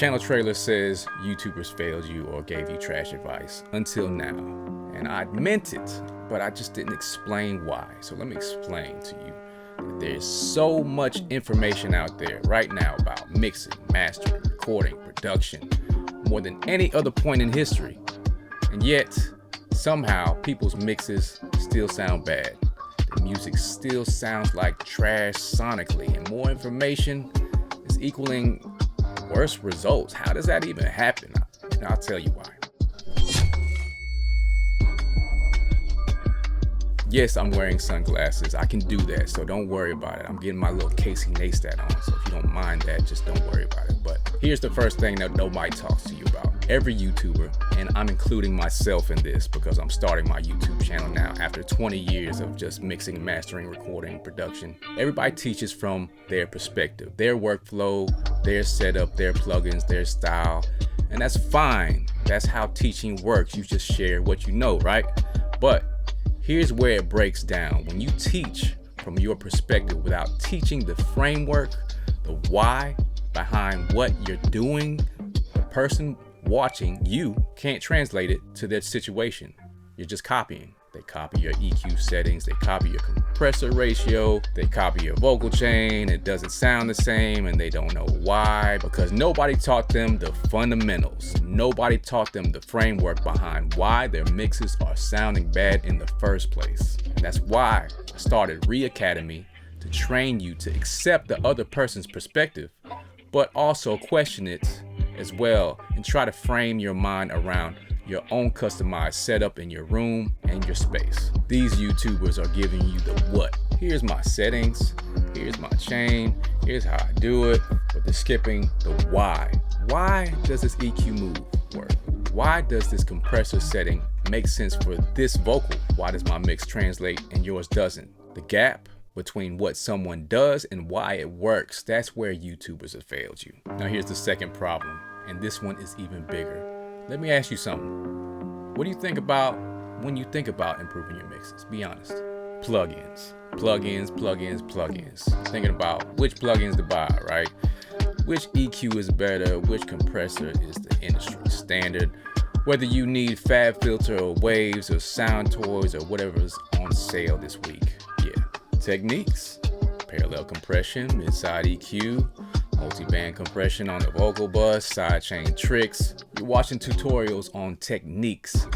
channel trailer says YouTubers failed you or gave you trash advice until now. And I meant it, but I just didn't explain why. So let me explain to you that there's so much information out there right now about mixing, mastering, recording, production, more than any other point in history. And yet, somehow, people's mixes still sound bad. The music still sounds like trash sonically, and more information is equaling worse results. How does that even happen? I'll tell you why. Yes, I'm wearing sunglasses. I can do that, so don't worry about it. I'm getting my little Casey Neistat on, so if you don't mind that, just don't worry about it. But here's the first thing that nobody talks to you about. Every YouTuber, and I'm including myself in this because I'm starting my YouTube channel now after 20 years of just mixing, mastering, recording, production. Everybody teaches from their perspective, their workflow, their setup, their plugins, their style, and that's fine. That's how teaching works. You just share what you know, right? But here's where it breaks down. When you teach from your perspective without teaching the framework, the why behind what you're doing, the person watching you can't translate it to their situation. You're just copying. They copy your EQ settings, they copy your compressor ratio, they copy your vocal chain, it doesn't sound the same, and they don't know why, because nobody taught them the fundamentals. Nobody taught them the framework behind why their mixes are sounding bad in the first place. And that's why I started Re-Academy, to train you to accept the other person's perspective, but also question it as well, and try to frame your mind around your own customized setup in your room and your space. These YouTubers are giving you the what. Here's my settings, here's my chain, here's how I do it, but they're skipping the why. Why does this EQ move work? Why does this compressor setting make sense for this vocal? Why does my mix translate and yours doesn't? The gap between what someone does and why it works, that's where YouTubers have failed you. Now here's the second problem, and this one is even bigger. Let me ask you something. What do you think about when you think about improving your mixes? Be honest. Plugins. Thinking about which plugins to buy, right? Which EQ is better, which compressor is the industry standard, whether you need Fab Filter or Waves or Sound Toys or whatever's on sale this week. Yeah. Techniques. Parallel compression, mid-side EQ, multi-band compression on the vocal bus, sidechain tricks. You're watching tutorials on techniques,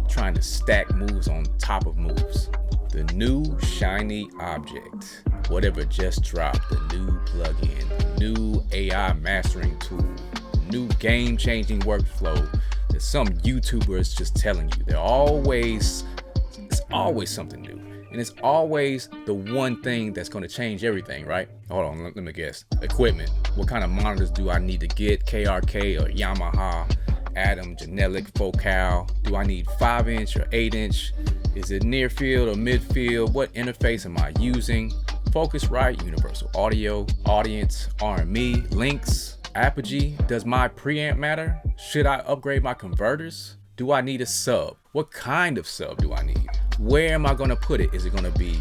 trying to stack moves on top of moves. The new shiny object, whatever just dropped, the new plugin, the new AI mastering tool, the new game-changing workflow that some YouTubers just telling you. It's always something new. And it's always the one thing that's going to change everything, right? Hold on, let me guess. Equipment. What kind of monitors do I need to get? KRK or Yamaha, Adam, Genelic, Focal? Do I need 5-inch or 8-inch? Is it near field or midfield? What interface am I using? Focusrite, Universal Audio, Audience, RME, Links, Apogee. Does my preamp matter? Should I upgrade my converters? Do I need a sub? What kind of sub do I need? Where am I going to put it? Is it going to be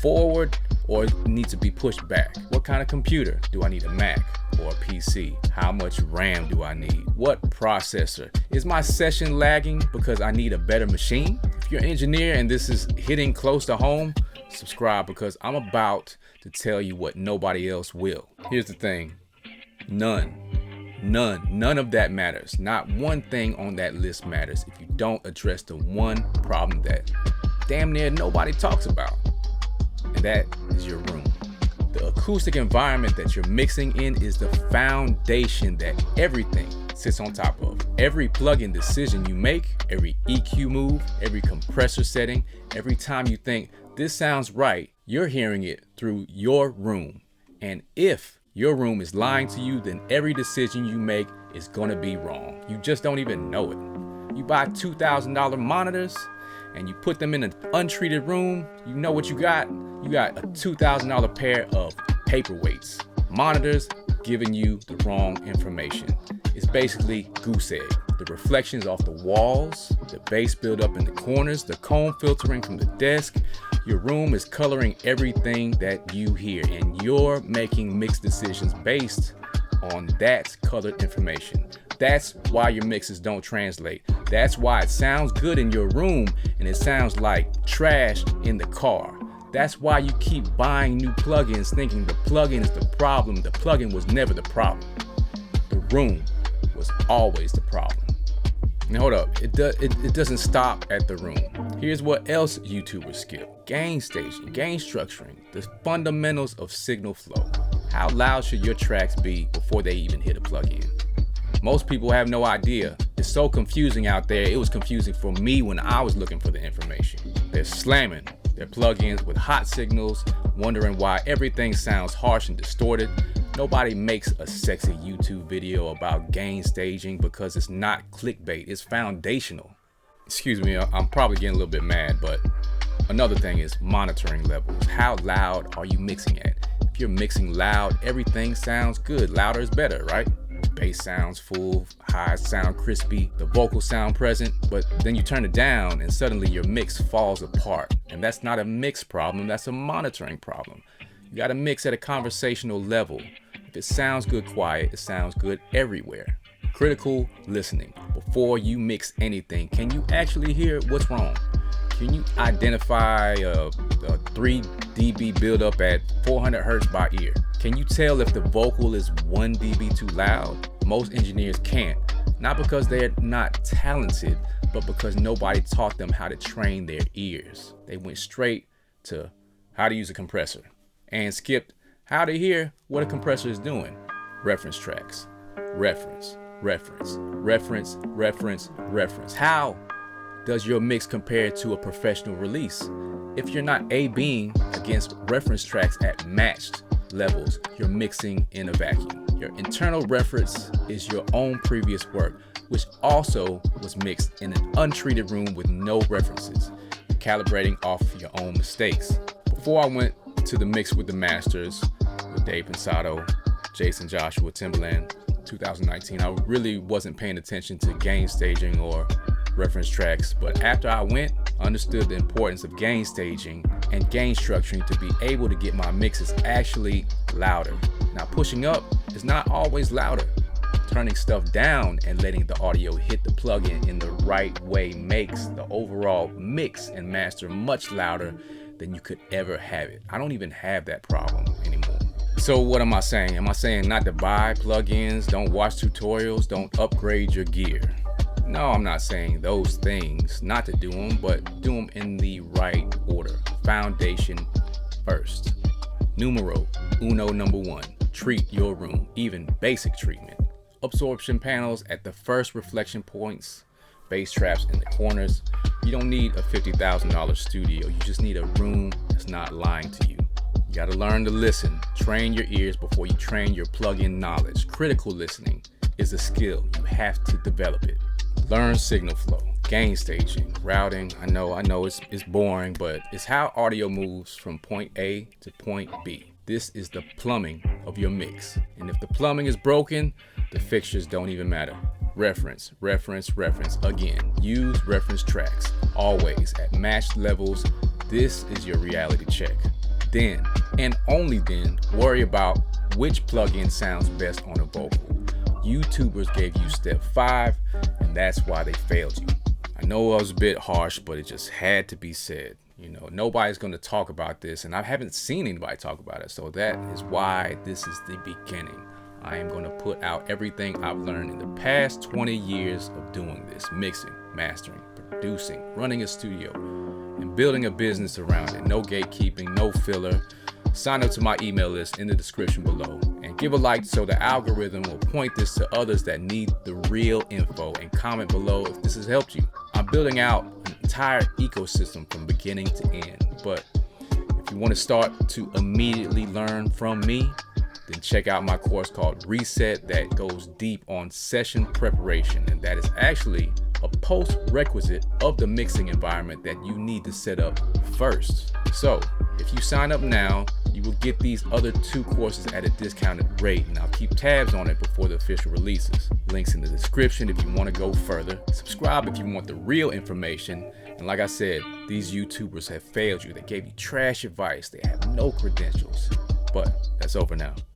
forward or it needs to be pushed back? What kind of computer? Do I need a Mac or a PC? How much RAM do I need? What processor? Is my session lagging because I need a better machine? If you're an engineer and this is hitting close to home, subscribe, because I'm about to tell you what nobody else will. Here's the thing. None of that matters. Not one thing on that list matters if you don't address the one problem that damn near nobody talks about, and that is your room. The acoustic environment that you're mixing in is the foundation that everything sits on top of. Every plugin decision you make, every EQ move, every compressor setting, every time you think this sounds right, you're hearing it through your room. And if your room is lying to you, then every decision you make is gonna be wrong. You just don't even know it. You buy $2,000 monitors and you put them in an untreated room, you know what you got? You got a $2,000 pair of paperweights. Monitors giving you the wrong information. It's basically goose egg. The reflections off the walls, the bass buildup in the corners, the comb filtering from the desk. Your room is coloring everything that you hear, and you're making mixed decisions based on that colored information. That's why your mixes don't translate. That's why it sounds good in your room and it sounds like trash in the car. That's why you keep buying new plugins thinking the plugin is the problem. The plugin was never the problem. The room was always the problem. Now hold up, it doesn't stop at the room. Here's what else YouTubers skip. Gain staging, gain structuring, the fundamentals of signal flow. How loud should your tracks be before they even hit a plugin? Most people have no idea. It's so confusing out there. It was confusing for me when I was looking for the information. They're slamming their plugins with hot signals, wondering why everything sounds harsh and distorted. Nobody makes a sexy YouTube video about gain staging because it's not clickbait, it's foundational. Excuse me, I'm probably getting a little bit mad, but another thing is monitoring levels. How loud are you mixing at? If you're mixing loud, everything sounds good. Louder is better, right? Bass sounds full, highs sound crispy, the vocals sound present, but then you turn it down and suddenly your mix falls apart. And that's not a mix problem, that's a monitoring problem. You gotta mix at a conversational level. If it sounds good quiet, it sounds good everywhere. Critical listening. Before you mix anything, can you actually hear what's wrong? Can you identify a 3 dB buildup at 400 hertz by ear? Can you tell if the vocal is 1 dB too loud? Most engineers can't. Not because they're not talented, but because nobody taught them how to train their ears. They went straight to how to use a compressor and skipped how to hear what a compressor is doing. Reference tracks. Reference, reference, reference, reference, reference. How does your mix compare to a professional release? If you're not A/Bing against reference tracks at matched levels, you're mixing in a vacuum. Your internal reference is your own previous work, which also was mixed in an untreated room with no references. You're calibrating off your own mistakes. Before I went to the mix with the masters, with Dave Pensado, Jason Joshua, Timberland, 2019, I really wasn't paying attention to gain staging or reference tracks, but after I went, I understood the importance of gain staging and gain structuring to be able to get my mixes actually louder. Now pushing up is not always louder. Turning stuff down and letting the audio hit the plugin in the right way makes the overall mix and master much louder than you could ever have it. I don't even have that problem anymore. So what am I saying? Am I saying not to buy plugins, don't watch tutorials, don't upgrade your gear? No, I'm not saying those things, not to do them, but do them in the right order. Foundation first. Numero uno, number one, treat your room, even basic treatment. Absorption panels at the first reflection points, bass traps in the corners. You don't need a $50,000 studio, you just need a room that's not lying to you. You gotta learn to listen, train your ears before you train your plug-in knowledge. Critical listening is a skill, you have to develop it. Learn signal flow, gain staging, routing. I know it's boring, but it's how audio moves from point A to point B. This is the plumbing of your mix. And if the plumbing is broken, the fixtures don't even matter. Reference, reference, reference. Again, use reference tracks, always at matched levels. This is your reality check. Then, and only then, worry about which plugin sounds best on a vocal. YouTubers gave you step 5, and that's why they failed you. I know I was a bit harsh, but it just had to be said. You know, nobody's going to talk about this, and I haven't seen anybody talk about it, so that is why this is the beginning. I am going to put out everything I've learned in the past 20 years of doing this, mixing, mastering, producing, running a studio, and building a business around it. No gatekeeping, no filler. Sign up to my email list in the description below and give a like so the algorithm will point this to others that need the real info, and comment below if this has helped you. I'm building out an entire ecosystem from beginning to end, but if you want to start to immediately learn from me, then check out my course called Reset that goes deep on session preparation, and that is actually a post-requisite of the mixing environment that you need to set up first. So if you sign up now, you will get these other 2 courses at a discounted rate, and I'll keep tabs on it before the official releases. Links in the description if you want to go further. Subscribe if you want the real information. And like I said, these YouTubers have failed you. They gave you trash advice. They have no credentials. But that's over now.